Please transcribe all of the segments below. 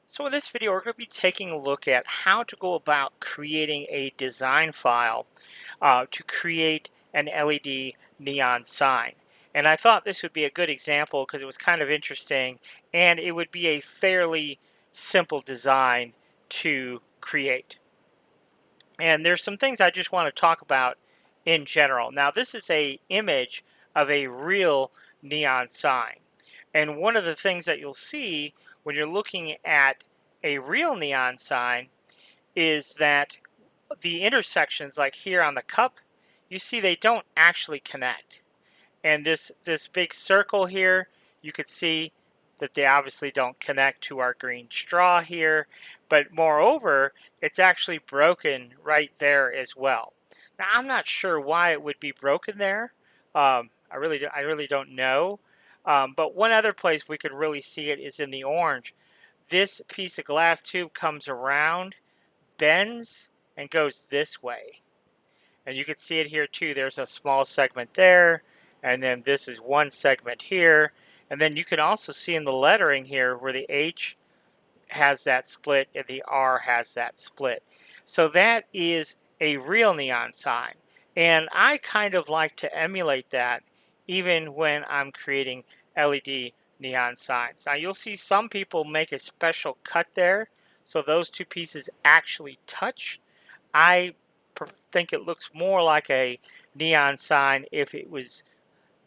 So in this video, we're going to be taking a look at how to go about creating a design file to create an LED neon sign. And I thought this would be a good example because it was kind of interesting and it would be a fairly simple design to create. And there's some things I just want to talk about in general. Now, this is a image of a real neon sign. And one of the things that you'll see when you're looking at a real neon sign is that the intersections, like here on the cup, you see they don't actually connect. And this big circle here, you could see that they obviously don't connect to our green straw here, but moreover, it's actually broken right there as well. Now, I'm not sure why it would be broken there. I really don't know. But one other place we could really see it is in the orange. This piece of glass tube comes around, bends, and goes this way. And you can see it here too. There's a small segment there, and then this is one segment here. And then you can also see in the lettering here where the H has that split and the R has that split. So that is a real neon sign. And I kind of like to emulate that even when I'm creating LED neon signs. Now you'll see some people make a special cut there so those two pieces actually touch. I think it looks more like a neon sign if it was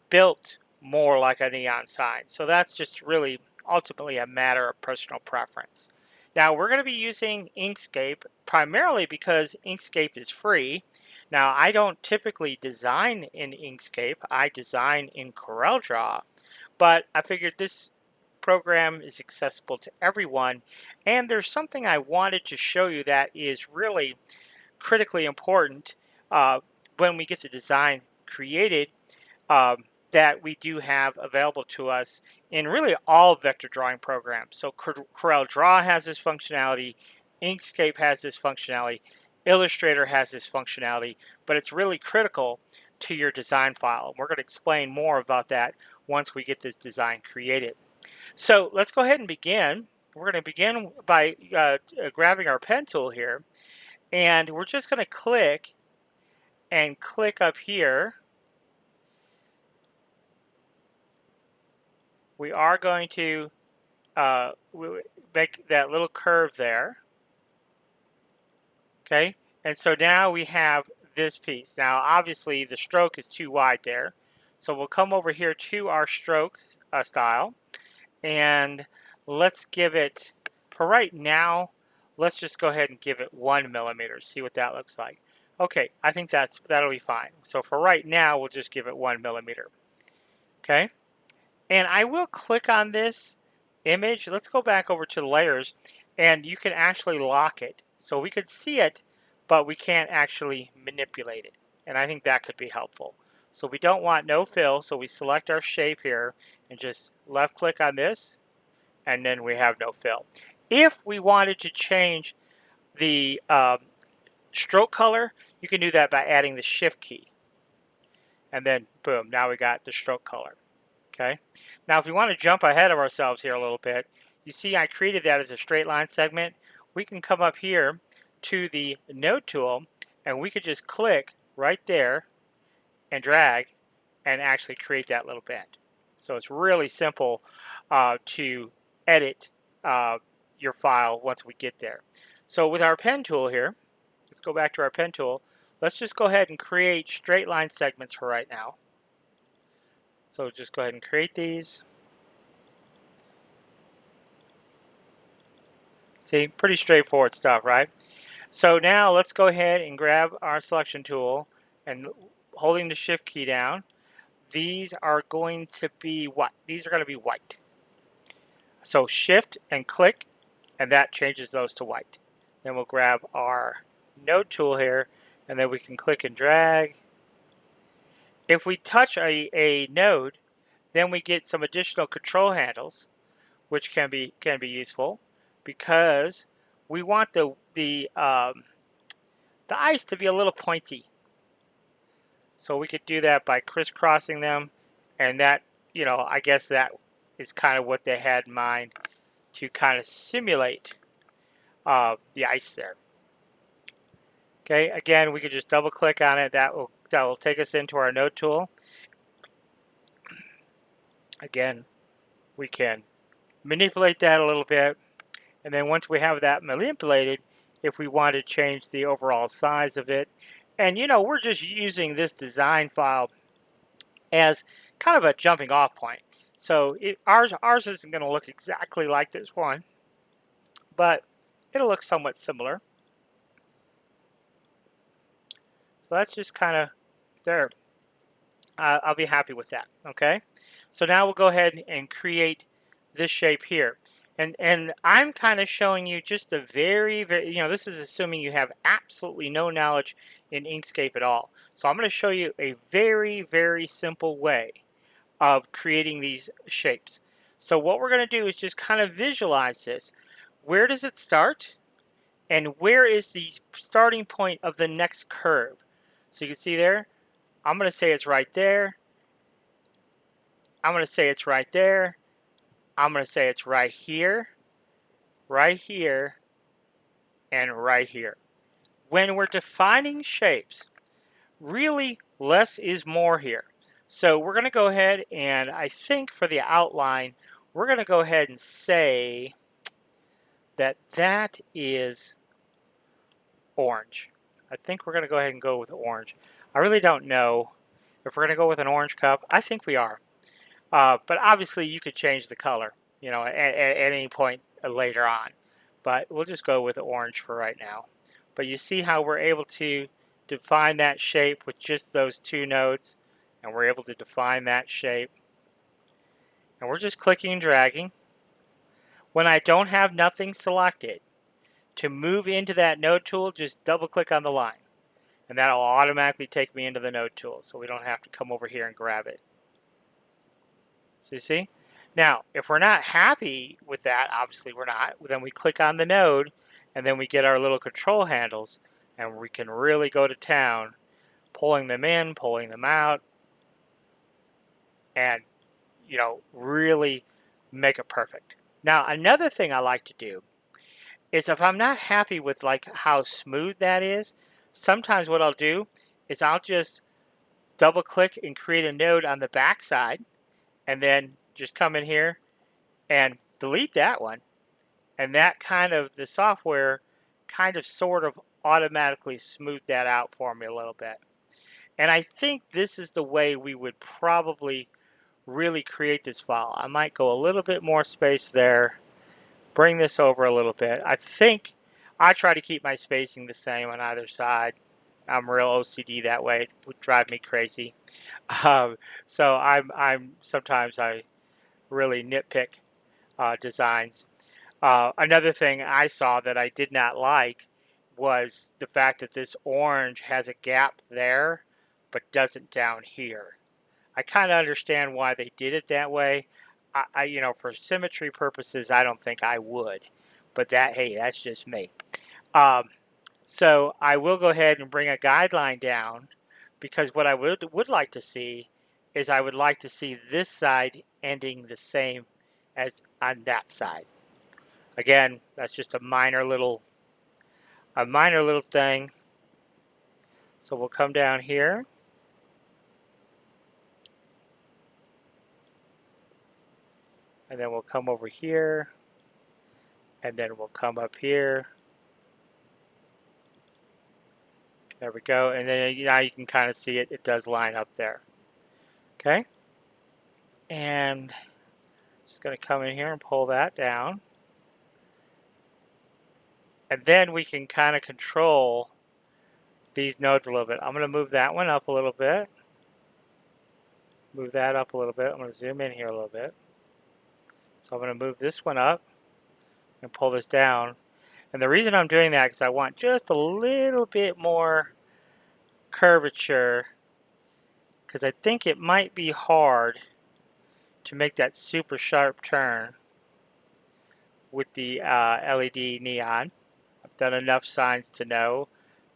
built more like a neon sign. So that's just really ultimately a matter of personal preference. Now we're going to be using Inkscape primarily because Inkscape is free. Now I don't typically design in Inkscape. I design in CorelDRAW, but I figured this program is accessible to everyone, and there's something I wanted to show you that is really critically important uh, when we get the design created um, that we do have available to us in really all vector drawing programs. So CorelDRAW has this functionality, Inkscape has this functionality, Illustrator has this functionality, but it's really critical to your design file. We're going to explain more about that once we get this design created. So let's go ahead and begin. We're going to begin by grabbing our pen tool here, and we're just going to click up here. We are going to make that little curve there. Okay, and so now we have this piece. Now obviously the stroke is too wide there, so we'll come over here to our stroke style, and let's give it, for right now, let's just go ahead and give it 1 millimeter, see what that looks like. Okay, I think that'll be fine. So for right now, we'll just give it 1 millimeter. Okay, and I will click on this image. Let's go back over to the layers, and you can actually lock it. So we could see it, but we can't actually manipulate it. And I think that could be helpful. So we don't want no fill, so we select our shape here and just left click on this, and then we have no fill. If we wanted to change the stroke color, you can do that by adding the shift key. And then boom, now we got the stroke color. Okay. Now if we want to jump ahead of ourselves here a little bit, you see I created that as a straight line segment. We can come up here to the node tool and we could just click right there and drag and actually create that little bend. So it's really simple to edit your file once we get there. So with our pen tool here, let's go back to our pen tool. Let's just go ahead and create straight line segments for right now. So just go ahead and create these. See, pretty straightforward stuff, right? So now let's go ahead and grab our selection tool and holding the shift key down, these are going to be what? These are going to be white. So shift and click, and that changes those to white. Then we'll grab our node tool here, and then we can click and drag. If we touch a node, then we get some additional control handles, which can be useful because we want the ice to be a little pointy. So we could do that by crisscrossing them, and that, I guess that is kind of what they had in mind. to kind of simulate the ice there. Okay, again, we could just double click on it. That will take us into our node tool. Again, we can manipulate that a little bit, and then once we have that manipulated, if we want to change the overall size of it, and we're just using this design file as kind of a jumping off point. So ours isn't going to look exactly like this one, but it'll look somewhat similar. So that's just kind of there. I'll be happy with that. Okay. So now we'll go ahead and create this shape here. And I'm kind of showing you just a very, this is assuming you have absolutely no knowledge in Inkscape at all. So I'm going to show you a very, very simple way of creating these shapes. So what we're going to do is just kind of visualize this. Where does it start? And where is the starting point of the next curve? So you can see there, I'm going to say it's right there. I'm going to say it's right there. I'm going to say it's right here, and right here. When we're defining shapes, really less is more here. So we're going to go ahead and I think for the outline, we're going to go ahead and say that that is orange. I think we're going to go ahead and go with orange. I really don't know if we're going to go with an orange cup. I think we are. But obviously you could change the color, at any point later on. But we'll just go with orange for right now. But you see how we're able to define that shape with just those two nodes, and we're able to define that shape. And we're just clicking and dragging. When I don't have nothing selected, to move into that node tool, just double click on the line. And that'll automatically take me into the node tool, so we don't have to come over here and grab it. So you see? Now, if we're not happy with that, obviously we're not, then we click on the node, and then we get our little control handles, and we can really go to town, pulling them in, pulling them out, and, really make it perfect. Now, another thing I like to do is if I'm not happy with how smooth that is, sometimes what I'll do is I'll just double click and create a node on the back side, and then just come in here and delete that one, and that the software sort of automatically smoothed that out for me a little bit. And I think this is the way we would probably really create this file. I might go a little bit more space there, bring this over a little bit. I think I try to keep my spacing the same on either side. I'm real OCD that way. It would drive me crazy. So I'm sometimes I really nitpick designs. Another thing I saw that I did not like was the fact that this orange has a gap there, but doesn't down here. I kind of understand why they did it that way. For symmetry purposes, I don't think I would, but hey, that's just me. So I will go ahead and bring a guideline down, because what I would like to see is I would like to see this side ending the same as on that side. Again, that's just a minor little thing. So we'll come down here. And then we'll come over here. And then we'll come up here. There we go. And then now you can kind of see it. It does line up there. Okay. And just going to come in here and pull that down. And then we can kind of control these nodes a little bit. I'm going to move that one up a little bit. Move that up a little bit. I'm going to zoom in here a little bit. So I'm going to move this one up and pull this down. And the reason I'm doing that is because I want just a little bit more curvature, because I think it might be hard to make that super sharp turn with the LED neon. I've done enough signs to know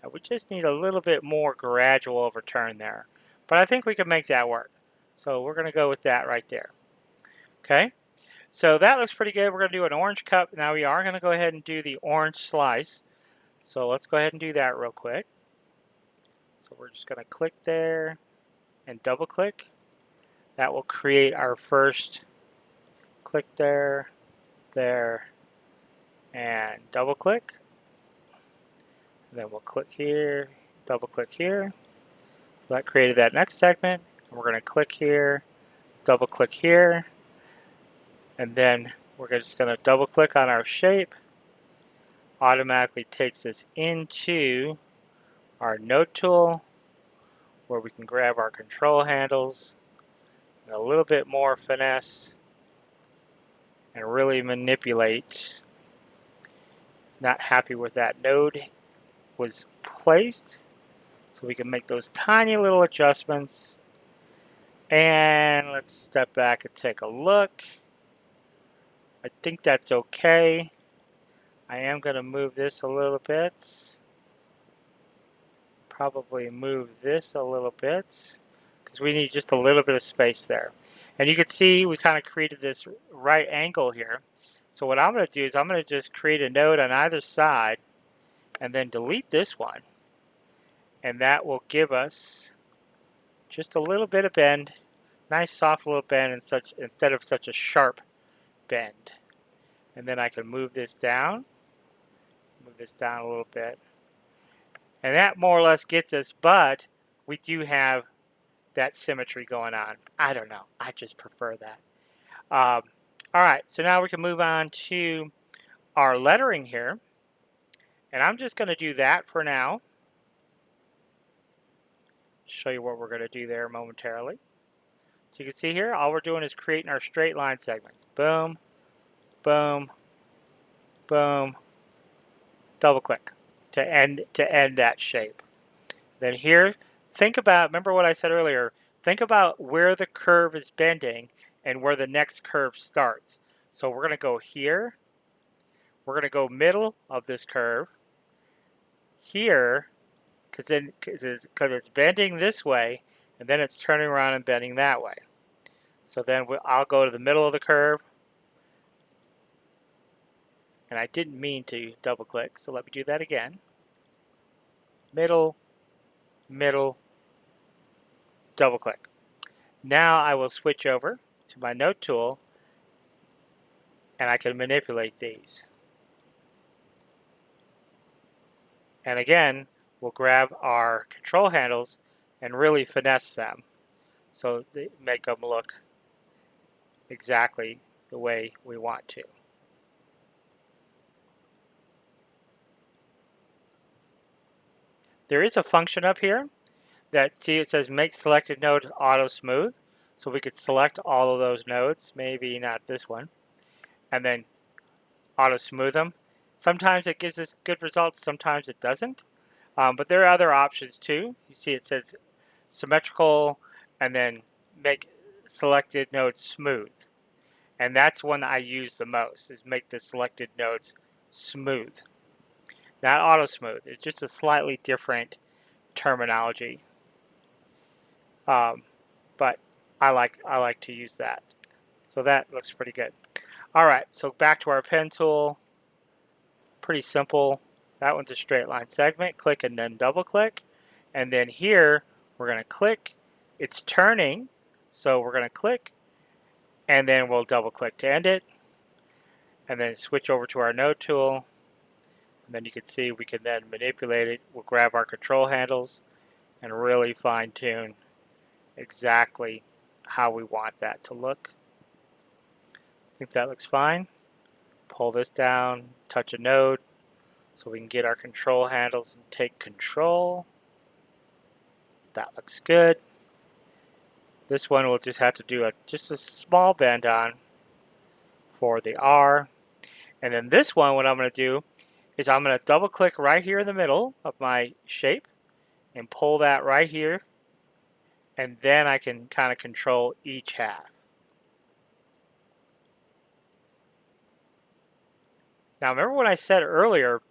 that we just need a little bit more gradual overturn there. But I think we can make that work. So we're going to go with that right there. Okay. So that looks pretty good. We're going to do an orange cup. Now we are going to go ahead and do the orange slice. So let's go ahead and do that real quick. So we're just going to click there and double click. That will create our first click there, there, and double click. And then we'll click here, double click here. So that created that next segment. And we're going to click here, double click here, and then we're just going to double click on our shape. Automatically takes us into our node tool where we can grab our control handles and a little bit more finesse and really manipulate. Not happy with that node was placed, so we can make those tiny little adjustments. And let's step back and take a look. I think that's okay. I am going to move this a little bit. Probably move this a little bit because we need just a little bit of space there. And you can see we kind of created this right angle here. So what I'm going to do is I'm going to just create a node on either side and then delete this one. And that will give us just a little bit of bend. Nice soft little bend instead of such a sharp bend. And then I can move this down a little bit. And that more or less gets us, but we do have that symmetry going on. I don't know. I just prefer that. All right, so now we can move on to our lettering here. And I'm just going to do that for now. Show you what we're going to do there momentarily. So you can see here, all we're doing is creating our straight line segments. Boom, boom, boom, double click to end that shape. Then here, think about, remember what I said earlier, think about where the curve is bending and where the next curve starts. So we're going to go here, we're going to go middle of this curve, here, because it's bending this way, and then it's turning around and bending that way. So then I'll go to the middle of the curve, and I didn't mean to double click, so let me do that again. Middle, middle, double click. Now I will switch over to my node tool, and I can manipulate these. And again, we'll grab our control handles and really finesse them so they make them look exactly the way we want to. There is a function up here that, see, it says make selected node auto smooth. So we could select all of those nodes, maybe not this one, and then auto smooth them. Sometimes it gives us good results, sometimes it doesn't. But there are other options too. You see it says symmetrical and then make selected nodes smooth. And that's one I use the most, is make the selected nodes smooth. Not auto smooth, it's just a slightly different terminology. But I like to use that. So that looks pretty good. All right, so back to our pen tool. Pretty simple. That one's a straight line segment. Click and then double click. And then here, we're going to click. It's turning, so we're going to click. And then we'll double click to end it. And then switch over to our node tool. And then you can see we can then manipulate it. We'll grab our control handles and really fine tune exactly how we want that to look. I think that looks fine. Pull this down, touch a node, so we can get our control handles and take control. That looks good. This one we'll just have to do just a small bend on for the R. And then this one, what I'm going to do is I'm going to double click right here in the middle of my shape and pull that right here. And then I can kind of control each half. Now remember what I said earlier,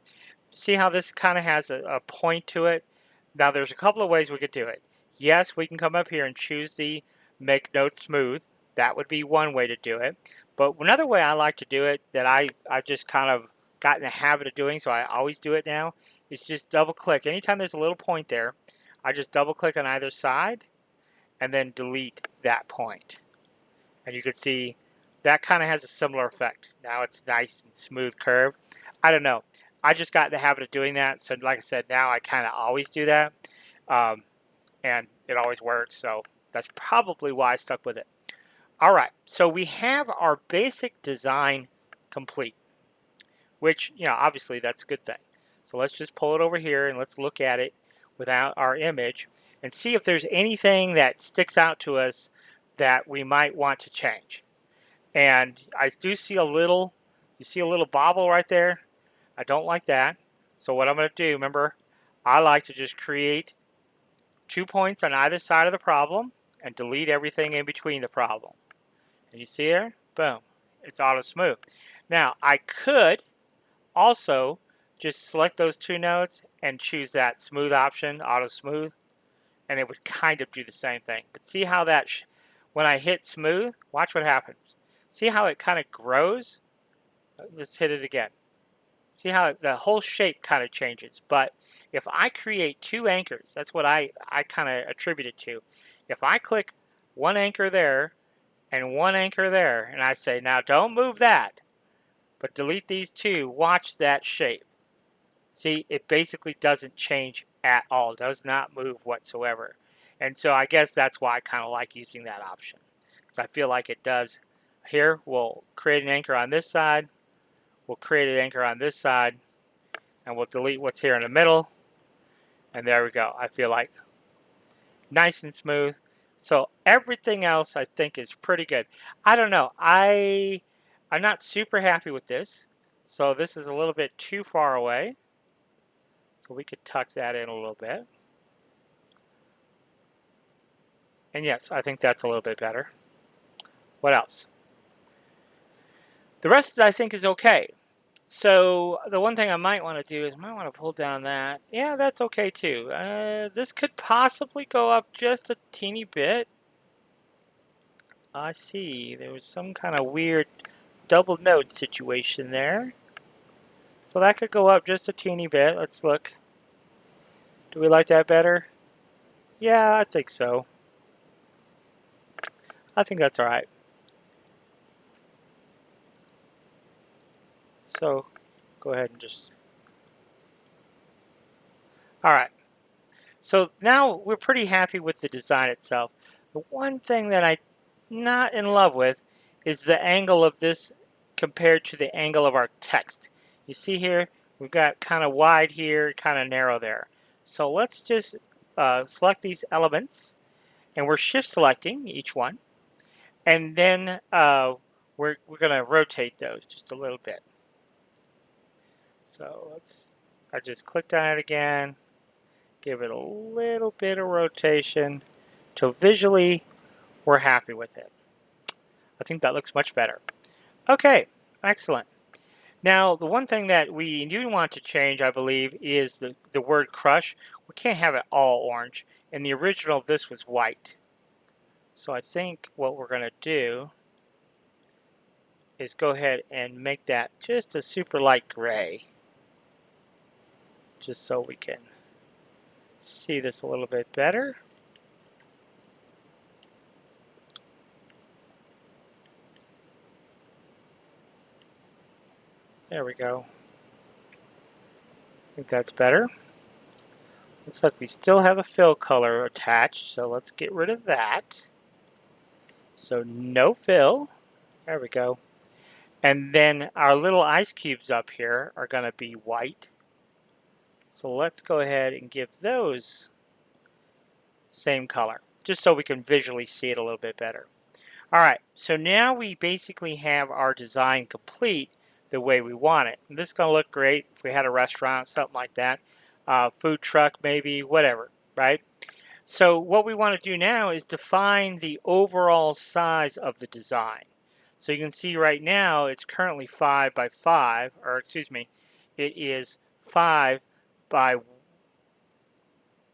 see how this kind of has a point to it? Now there's a couple of ways we could do it. Yes, we can come up here and choose the make node smooth. That would be one way to do it. But another way I like to do it that I've just kind of gotten in the habit of doing, so I always do it now, is just double click. Anytime there's a little point there, I just double click on either side and then delete that point. And you can see that kind of has a similar effect. Now it's nice and smooth curve. I don't know. I just got in the habit of doing that. So like I said, now I kind of always do that. Um, and it always works. So that's probably why I stuck with it. All right, so we have our basic design complete, which, obviously that's a good thing. So let's just pull it over here and let's look at it without our image and see if there's anything that sticks out to us that we might want to change. And I do see you see a little bobble right there. I don't like that. So what I'm going to do, remember, I like to just create 2 points on either side of the problem and delete everything in between the problem. And you see there? Boom. It's auto smooth. Now, I could also just select those 2 nodes and choose that smooth option, auto smooth, and it would kind of do the same thing. But see how that, when I hit smooth, watch what happens. See how it kind of grows? Let's hit it again. See how the whole shape kind of changes. But if I create 2 anchors, that's what I kind of attribute it to. If I click one anchor there and one anchor there, and I say, now don't move that, but delete these 2, watch that shape. See, it basically doesn't change at all, does not move whatsoever. And so I guess that's why I kind of like using that option, because I feel like it does. Here, we'll create an anchor on this side, we'll create an anchor on this side, and we'll delete what's here in the middle, and there we go. I feel like nice and smooth. So everything else I think is pretty good. I don't know. I'm not super happy with this. So this is a little bit too far away. So we could tuck that in a little bit. And yes, I think that's a little bit better. What else? The rest I think is okay. So the one thing I might want to do is I might want to pull down that. Yeah, that's okay too. This could possibly go up just a teeny bit. I see. There was some kind of weird double node situation there. So that could go up just a teeny bit. Let's look. Do we like that better? Yeah, I think so. I think that's all right. So go ahead and just... All right. So now we're pretty happy with the design itself. The one thing that I'm not in love with is the angle of this compared to the angle of our text. You see here, we've got kind of wide here, kind of narrow there. So let's just select these elements, and we're shift selecting each one, and then we're going to rotate those just a little bit. So I just clicked on it again, give it a little bit of rotation, so visually we're happy with it. I think that looks much better. Okay, excellent. Now, the one thing that we do want to change, I believe, is the word crush. We can't have it all orange. In the original, this was white. So I think what we're going to do is go ahead and make that just a super light gray, just so we can see this a little bit better. There we go. I think that's better. Looks like we still have a fill color attached, so let's get rid of that. So no fill. There we go. And then our little ice cubes up here are going to be white. So let's go ahead and give those same color, just so we can visually see it a little bit better. All right, so now we basically have our design complete the way we want it. And this is going to look great if we had a restaurant, something like that, food truck maybe, whatever, right? So what we want to do now is define the overall size of the design. So you can see right now it's currently 5 by 5, or excuse me, it is 5 by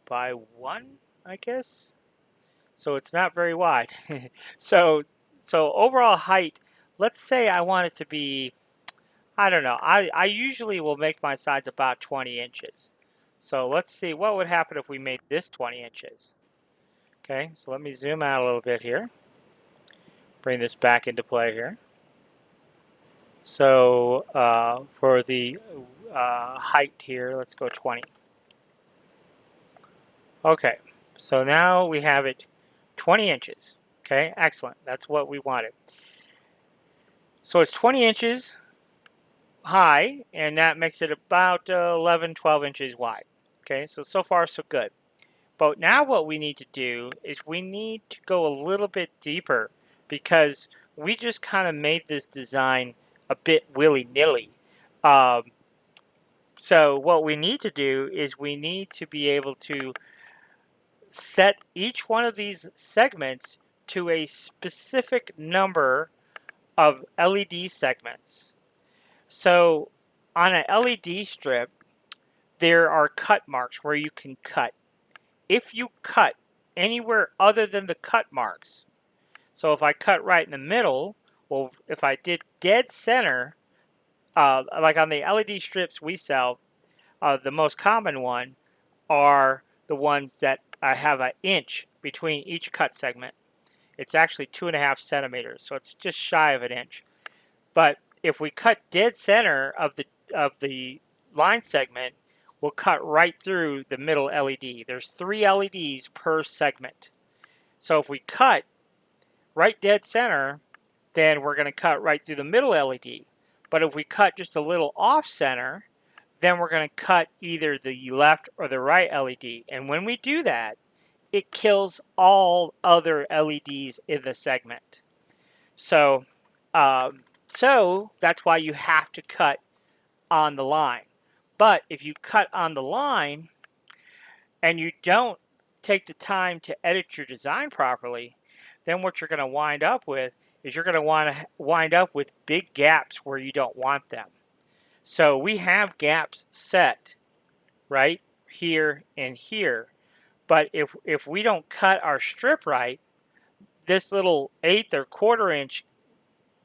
1, I guess. So it's not very wide. So overall height let's say I want it to be, I don't know, I usually will make my sides about 20 inches. So let's see what would happen if we made this 20 inches. Okay, so let me zoom out a little bit here. Bring this back into play here. So for the height here, let's go 20. Okay, so now we have it 20 inches. Okay, excellent. That's what we wanted. So it's 20 inches high, and that makes it about 11, 12 inches wide. Okay, so far so good. But now what we need to do is we need to go a little bit deeper because we just kind of made this design a bit willy-nilly. Um, so what we need to do is we need to be able to set each one of these segments to a specific number of LED segments. So on an LED strip, there are cut marks where you can cut. If you cut anywhere other than the cut marks, so if I cut right in the middle, well, if I did dead center, like on the LED strips we sell, the most common one are the ones that have an inch between each cut segment. It's actually 2.5 centimeters, so it's just shy of an inch. But if we cut dead center of the line segment, we'll cut right through the middle LED. There's 3 LEDs per segment. So if we cut right dead center, then we're going to cut right through the middle LED. But if we cut just a little off center, then we're going to cut either the left or the right LED. And when we do that, it kills all other LEDs in the segment. So, so that's why you have to cut on the line. But if you cut on the line and you don't take the time to edit your design properly, then what you're going to wind up with is you're going to want to wind up with big gaps where you don't want them. So we have gaps set right here and here. But if we don't cut our strip right, this little 1/8 or 1/4 inch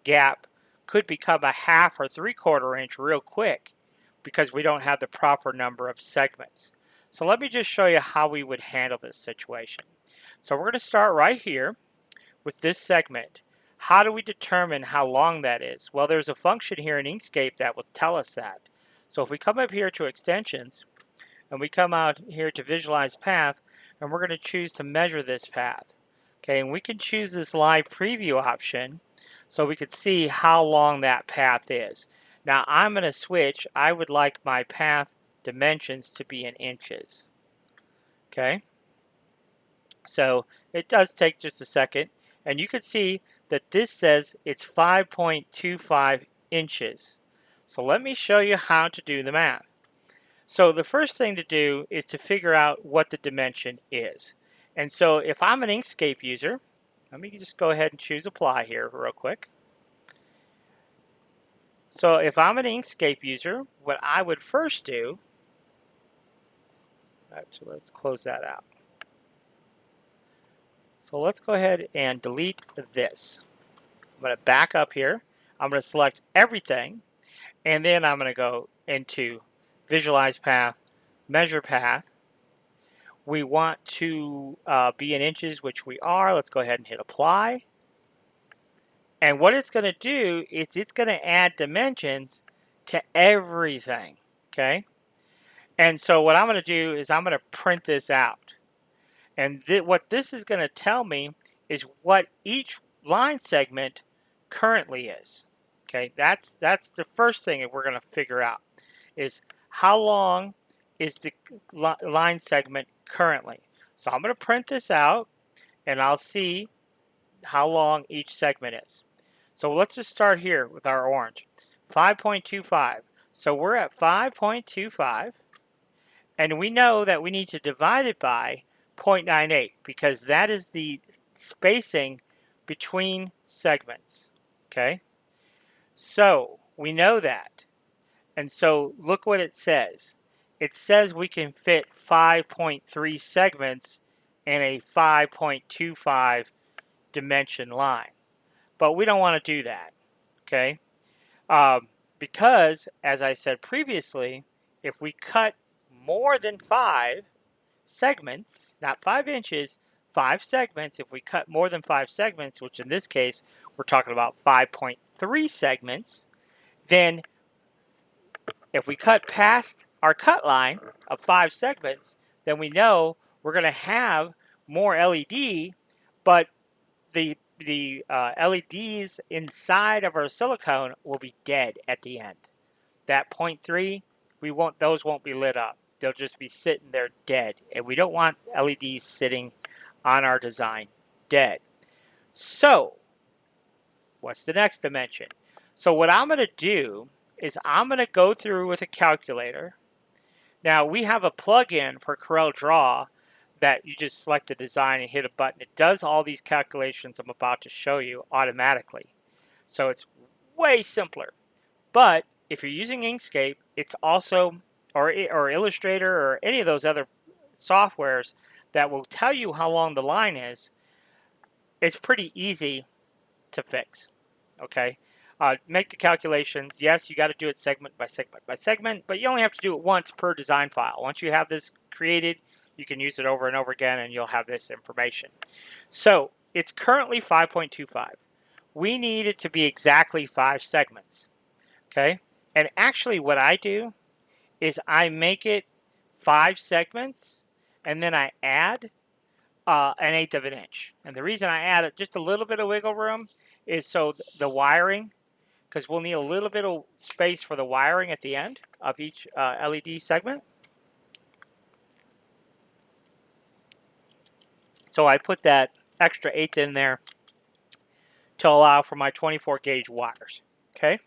gap could become a 1/2 or 3/4 inch real quick because we don't have the proper number of segments. So let me just show you how we would handle this situation. So we're going to start right here with this segment. How do we determine how long that is? Well, there's a function here in Inkscape that will tell us that. So if we come up here to extensions and we come out here to visualize path, and we're going to choose to measure this path. Okay, and we can choose this live preview option so we could see how long that path is. Now I'm going to switch. I would like my path dimensions to be in inches. Okay, so it does take just a second, and you can see that this says it's 5.25 inches. So let me show you how to do the math. So the first thing to do is to figure out what the dimension is. And so if I'm an Inkscape user, let me just go ahead and choose apply here real quick. So if I'm an Inkscape user, what I would first do, actually let's close that out. So let's go ahead and delete this. I'm going to back up here. I'm going to select everything, and then I'm going to go into visualize path, measure path. We want to be in inches, which we are. Let's go ahead and hit apply. And what it's going to do is it's going to add dimensions to everything. Okay. And so what I'm going to do is I'm going to print this out. And what this is going to tell me is what each line segment currently is. Okay. That's the first thing that we're going to figure out is how long is the line segment currently. So I'm going to print this out and I'll see how long each segment is. So let's just start here with our orange. 5.25. So we're at 5.25 and we know that we need to divide it by 0.98 because that is the spacing between segments. Okay? So we know that. And so look what it says. It says we can fit 5.3 segments in a 5.25 dimension line. But we don't want to do that. okay? Because, as I said previously, if we cut more than 5 segments, not 5 inches, 5 segments, if we cut more than 5 segments, which in this case we're talking about 5.3 segments, then if we cut past our cut line of 5 segments, then we know we're going to have more LED, but the LEDs inside of our silicone will be dead at the end. That 0.3, those won't be lit up. They'll just be sitting there dead, and we don't want LEDs sitting on our design dead. So, what's the next dimension? So what I'm going to do is I'm going to go through with a calculator. Now we have a plugin for Corel Draw that you just select the design and hit a button. It does all these calculations I'm about to show you automatically. So it's way simpler. But if you're using Inkscape, it's also, or Illustrator or any of those other softwares that will tell you how long the line is, it's pretty easy to fix. Okay? Make the calculations. Yes, you got to do it segment by segment by segment, but you only have to do it once per design file. Once you have this created, you can use it over and over again and you'll have this information. So it's currently 5.25. We need it to be exactly 5 segments. Okay? And actually what I do is I make it 5 segments and then I add an eighth of an inch. And the reason I add just a little bit of wiggle room is so the wiring, because we'll need a little bit of space for the wiring at the end of each LED segment. So I put that extra eighth in there to allow for my 24 gauge wires. Okay,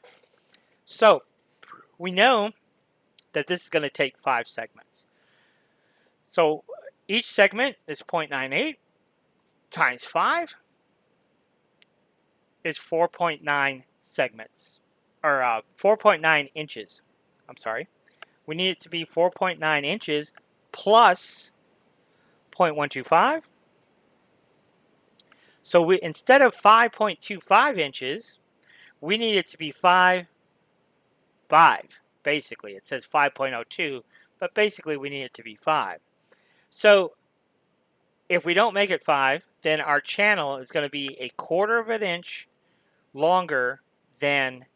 so we know that this is going to take 5 segments. So each segment is 0.98 times 5 is 4.9 segments, or 4.9 inches. I'm sorry. We need it to be 4.9 inches plus 0.125. So instead of 5.25 inches, we need it to be 5, basically. It says 5.02, but basically we need it to be 5. So if we don't make it 5, then our channel is going to be 1/4 of an inch longer than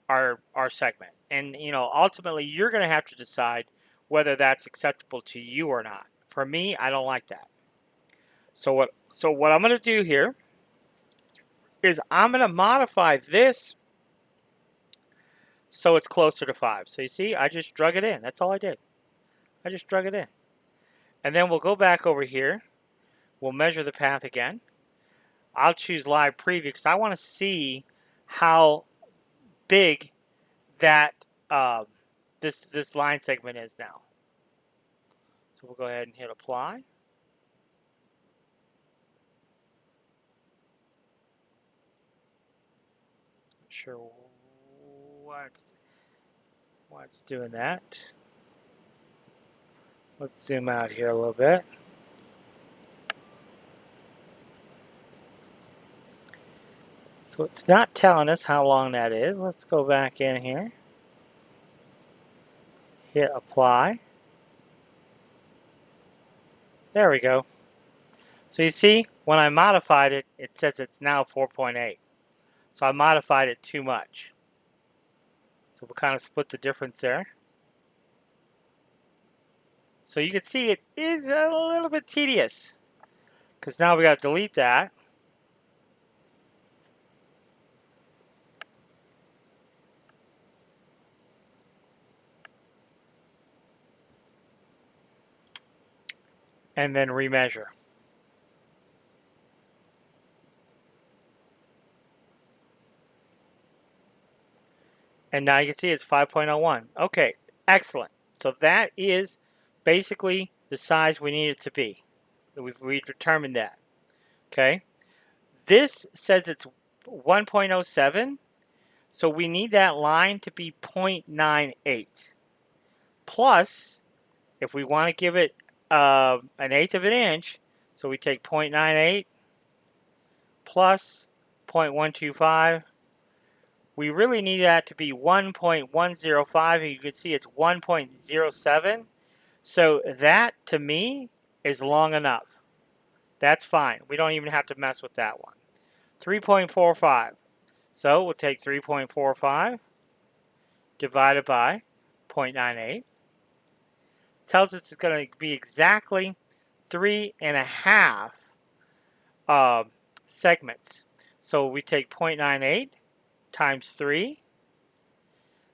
our segment. And ultimately you're going to have to decide whether that's acceptable to you or not. For me, I don't like that. So what I'm going to do here is I'm going to modify this so it's closer to 5. So you see, I just drug it in. That's all I did. I just drug it in. And then we'll go back over here. We'll measure the path again. I'll choose live preview because I want to see how big that this line segment is now. So we'll go ahead and hit apply. Not sure why it's doing that. Let's zoom out here a little bit. So it's not telling us how long that is. Let's go back in here. Hit apply. There we go. So you see, when I modified it, it says it's now 4.8. So I modified it too much. So we'll kind of split the difference there. So you can see it is a little bit tedious because now we got to delete that. And then remeasure. And now you can see it's 5.01. Okay, excellent. So that is basically the size we need it to be. We've determined that. Okay. This says it's 1.07. So we need that line to be 0.98. Plus, if we want to give it an eighth of an inch, so we take 0.98 plus 0.125, We really need that to be 1.105, and you can see it's 1.07. So that, to me, is long enough. That's fine. We don't even have to mess with that one. 3.45. So we'll take 3.45 divided by 0.98. Tells us it's going to be exactly 3.5 segments. So we take 0.98 times 3.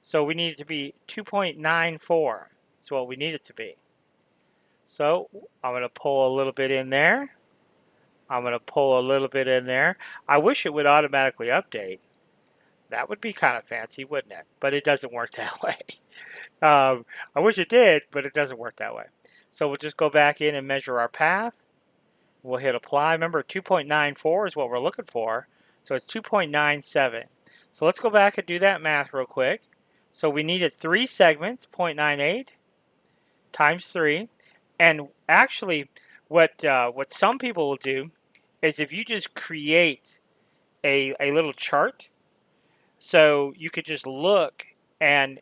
So we need it to be 2.94. That's what we need it to be. So I'm going to pull a little bit in there. I'm going to pull a little bit in there. I wish it would automatically update. That would be kind of fancy, wouldn't it? But it doesn't work that way. I wish it did, but it doesn't work that way. So we'll just go back in and measure our path. We'll hit apply. Remember, 2.94 is what we're looking for. So it's 2.97. So let's go back and do that math real quick. So we needed 3 segments, 0.98 times 3. And actually, what some people will do is if you just create a little chart, so you could just look and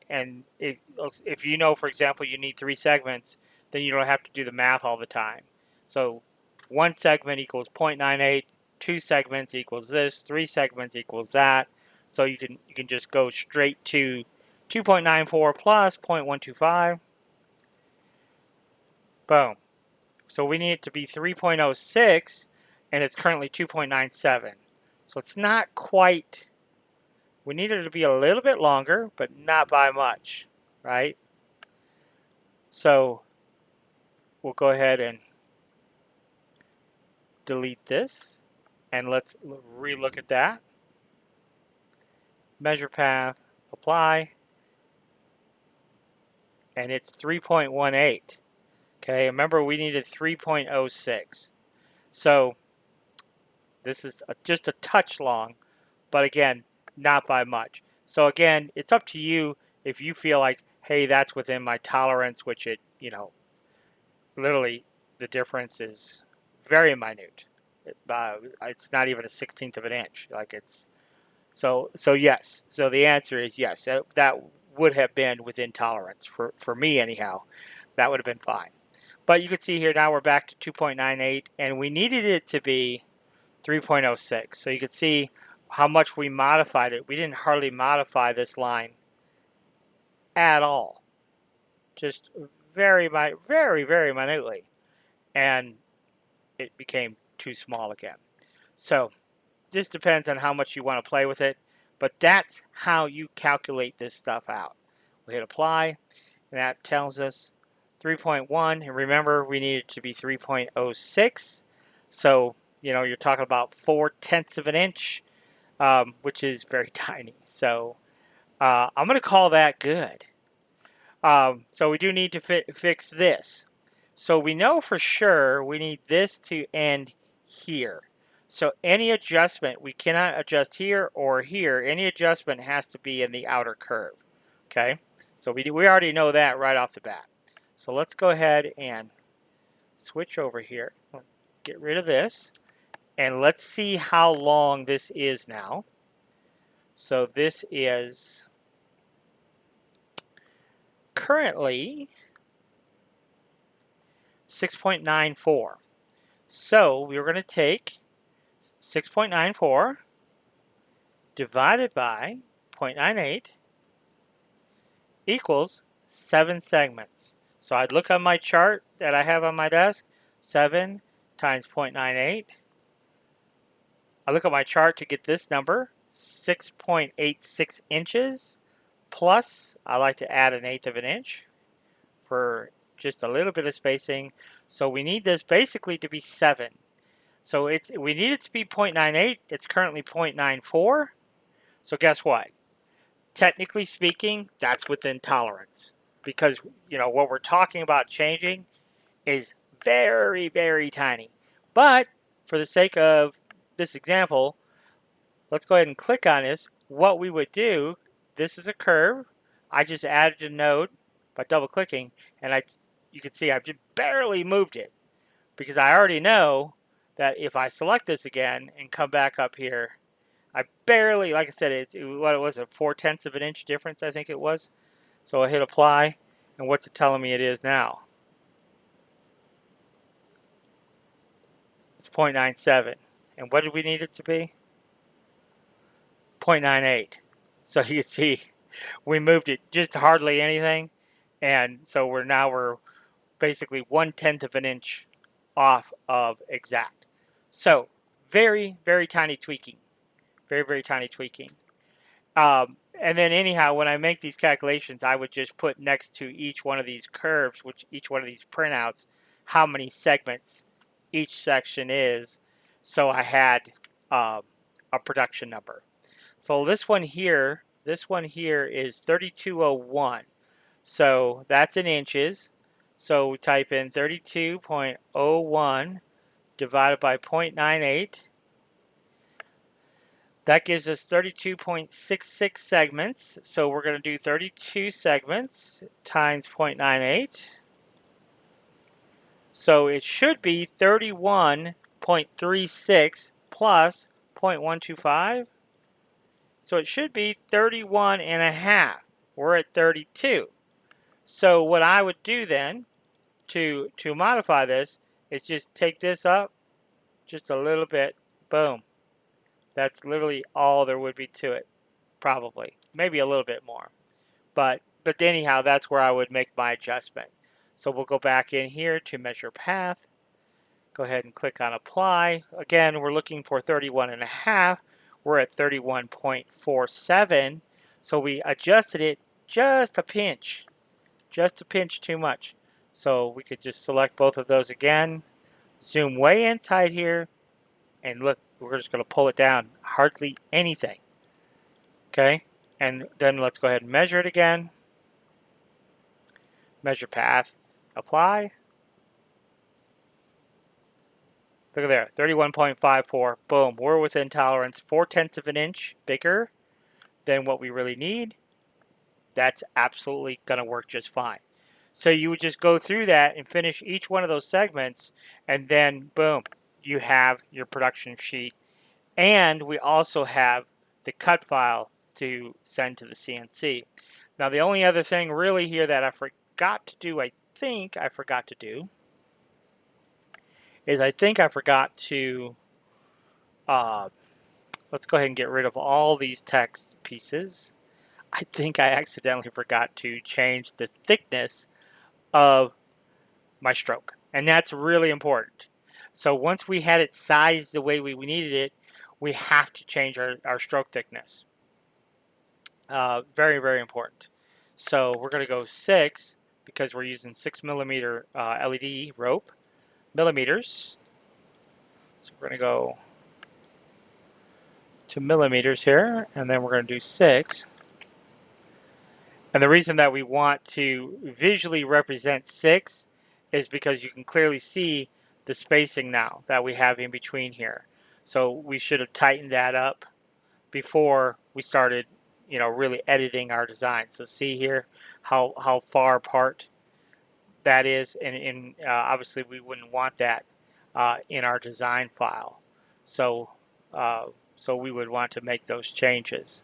if you know, for example, you need 3 segments, then you don't have to do the math all the time. So 1 segment equals 0.98, 2 segments equals this, 3 segments equals that. So you can just go straight to 2.94 plus 0.125. Boom. So we need it to be 3.06, and it's currently 2.97. So it's not quite. We need it to be a little bit longer, but not by much, right? So we'll go ahead and delete this, and let's relook at that. Measure path, apply, and it's 3.18. Okay, remember we needed 3.06. So this is just a touch long, but again, not by much. So again, it's up to you if you feel like, hey, that's within my tolerance, which it, literally the difference is very minute. It's not even a 16th of an inch. Like it's so yes. So the answer is yes. That would have been within tolerance for me anyhow. That would have been fine. But you can see here now we're back to 2.98, and we needed it to be 3.06. So you can see how much we modified it. We didn't hardly modify this line at all. Just very minutely. And it became too small again. So this depends on how much you want to play with it, but that's how you calculate this stuff out. We hit apply, and that tells us 3.1, and remember we need it to be 3.06. So you're talking about 4/10 of an inch, which is very tiny. So I'm going to call that good. So we do need to fix this. So we know for sure we need this to end here. So any adjustment, we cannot adjust here or here. Any adjustment has to be in the outer curve. Okay, so we already know that right off the bat. So let's go ahead and switch over here. Get rid of this. And let's see how long this is now. So this is currently 6.94. So we're going to take 6.94 divided by 0.98 equals 7 segments. So I'd look on my chart that I have on my desk, 7 times 0.98. I look at my chart to get this number, 6.86 inches, plus I like to add 1/8 of an inch for just a little bit of spacing. So we need this basically to be 7. So we need it to be 0.98. It's currently 0.94. So guess what? Technically speaking, that's within tolerance, because what we're talking about changing is very tiny. But for the sake of this example, let's go ahead and click on this. What we would do, this is a curve. I just added a node by double clicking, and you can see I've just barely moved it, because I already know that if I select this again and come back up here, I barely, like I said, what it was, a 4/10 of an inch difference, I think it was. So I hit apply, and what's it telling me it is now? It's 0.97. And what did we need it to be? 0.98. So you see, we moved it just hardly anything, and so we're basically 1/10 of an inch off of exact. So very, very tiny tweaking. Very, very tiny tweaking. And then anyhow, when I make these calculations, I would just put next to each one of these curves, which each one of these printouts, how many segments each section is. So I had a production number. So this one here is 3201. So that's in inches. So we type in 32.01 divided by 0.98. That gives us 32.66 segments. So we're going to do 32 segments times 0.98. So it should be 31.36 plus 0.125. So it should be 31 and a half. We're at 32. So what I would do then to modify this is just take this up just a little bit. Boom. That's literally all there would be to it. Probably. Maybe a little bit more. But anyhow, that's where I would make my adjustment. So we'll go back in here to measure path. Go ahead and click on apply. Again, we're looking for 31 and a half. We're at 31.47. So we adjusted it just a pinch. Just a pinch too much. So we could just select both of those again. Zoom way inside here. And look, we're just going to pull it down. Hardly anything. Okay. And then let's go ahead and measure it again. Measure path. Apply. Look at there, 31.54. Boom, we're within tolerance. 4/10 of an inch bigger than what we really need. That's absolutely going to work just fine. So you would just go through that and finish each one of those segments, and then boom, you have your production sheet. And we also have the cut file to send to the CNC. Now the only other thing really here that I forgot to do, is I think I forgot to, let's go ahead and get rid of all these text pieces. I think I accidentally forgot to change the thickness of my stroke, and that's really important. So once we had it sized the way we needed it, we have to change our stroke thickness. Very, very important. So we're going to go 6 because we're using 6mm LED rope, millimeters. So we're going to go to millimeters here, and then we're going to do 6. And the reason that we want to visually represent 6 is because you can clearly see the spacing now that we have in between here. So we should have tightened that up before we started, really editing our design. So see here how far apart that is, and obviously we wouldn't want that in our design file. So so we would want to make those changes.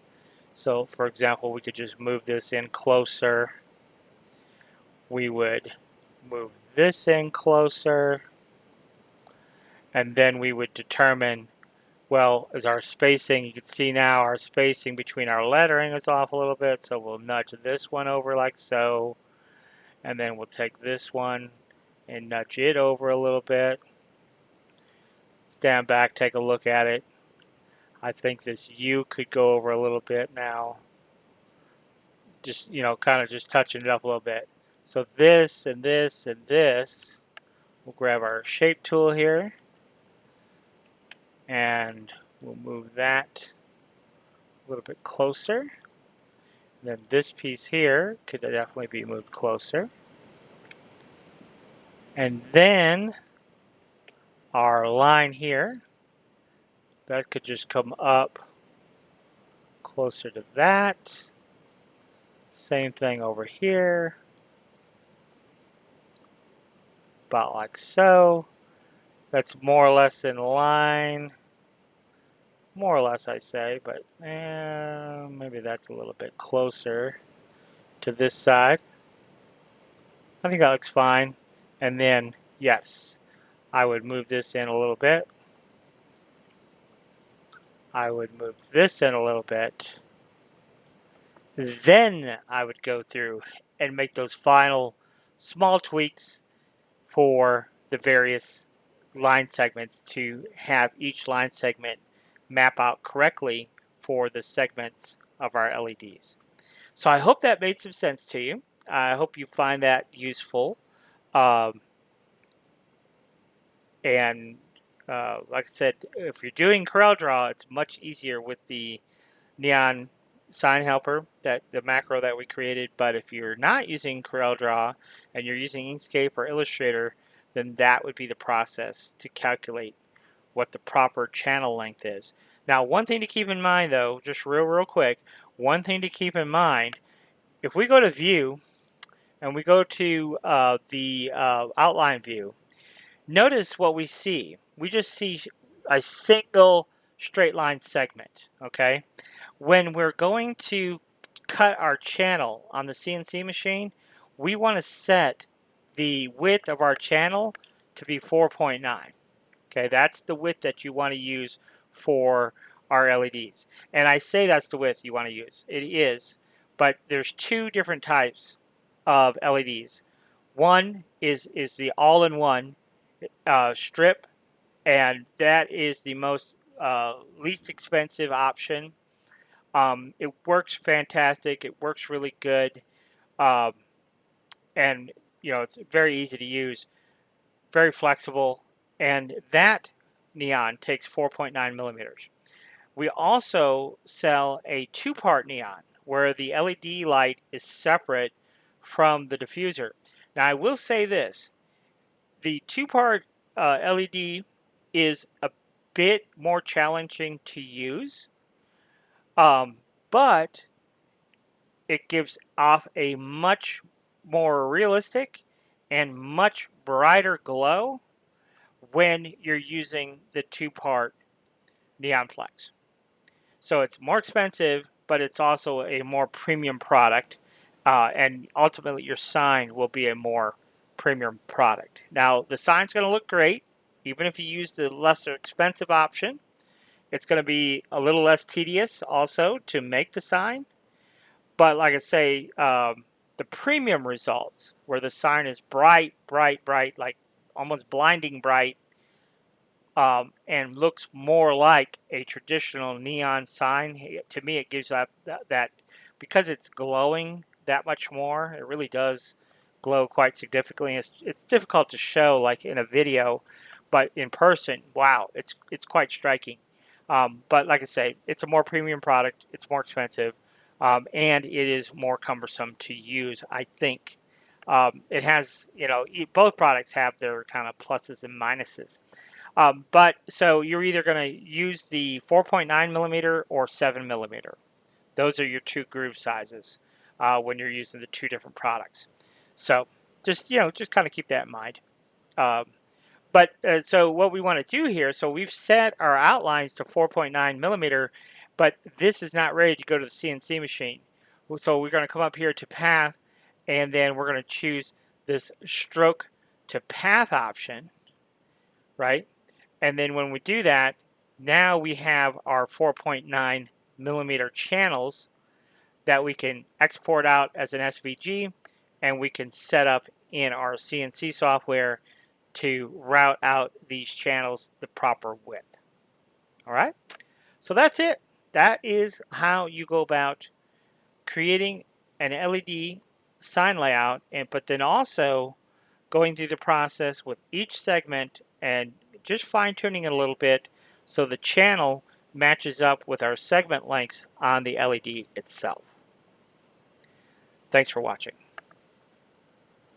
So for example, we could just move this in closer. We would move this in closer, and then we would determine, well, is our spacing, you can see now our spacing between our lettering is off a little bit, so we'll nudge this one over like so, and then we'll take this one and nudge it over a little bit. Stand back, take a look at it. I think this U could go over a little bit now. Just, kind of just touching it up a little bit. So this and this and this, we'll grab our shape tool here and we'll move that a little bit closer. And then this piece here could definitely be moved closer. And then our line here, that could just come up closer to that. Same thing over here. About like so. That's more or less in line. more or less I say, but maybe that's a little bit closer to this side. I think that looks fine. And then, yes, I would move this in a little bit. I would move this in a little bit. Then I would go through and make those final small tweaks for the various line segments to have each line segment map out correctly for the segments of our LEDs. So I hope that made some sense to you. I hope you find that useful. Um, and like I said, if you're doing CorelDRAW, it's much easier with the neon sign helper, that the macro that we created. But if you're not using CorelDRAW and you're using Inkscape or Illustrator, then that would be the process to calculate what the proper channel length is. Now, one thing to keep in mind, though, just real quick, one thing to keep in mind, if we go to View and we go to the outline view, notice what we see. We just see a single straight line segment, okay? When we're going to cut our channel on the CNC machine, we want to set the width of our channel to be 4.9. Okay, that's the width that you want to use for our LEDs. And I say that's the width you want to use. It is, but there's two different types of LEDs. One is the all-in-one strip, and that is the most least expensive option. It works fantastic. It works really good, um, and it's very easy to use, very flexible, and that neon takes 4.9 millimeters. We also sell a two-part neon where the LED light is separate from the diffuser. Now I will say this, the two-part LED is a bit more challenging to use, but it gives off a much more realistic and much brighter glow when you're using the two-part neon flex. So it's more expensive, but it's also a more premium product, and ultimately your sign will be a more premium product. Now the sign's going to look great even if you use the lesser expensive option. It's going to be a little less tedious also to make the sign, but like I say, the premium results where the sign is bright, like almost blinding bright, and looks more like a traditional neon sign. To me, it gives that because it's glowing that much more. It really does glow quite significantly. It's difficult to show like in a video, but in person, wow, it's quite striking. But like I say, it's a more premium product. It's more expensive, and it is more cumbersome to use, I think. It has, both products have their kind of pluses and minuses. But so you're either going to use the 4.9 millimeter or 7 millimeter. Those are your two groove sizes when you're using the two different products. So just kind of keep that in mind. Um, but so what we want to do here, so we've set our outlines to 4.9 millimeter, but this is not ready to go to the CNC machine. So we're going to come up here to path, and then we're going to choose this stroke to path option, right? And then when we do that, now we have our 4.9 millimeter channels that we can export out as an SVG, and we can set up in our CNC software to route out these channels the proper width. All right, so that's it. That is how you go about creating an LED sign layout, but then also going through the process with each segment and just fine-tuning it a little bit so the channel matches up with our segment lengths on the LED itself. Thanks for watching.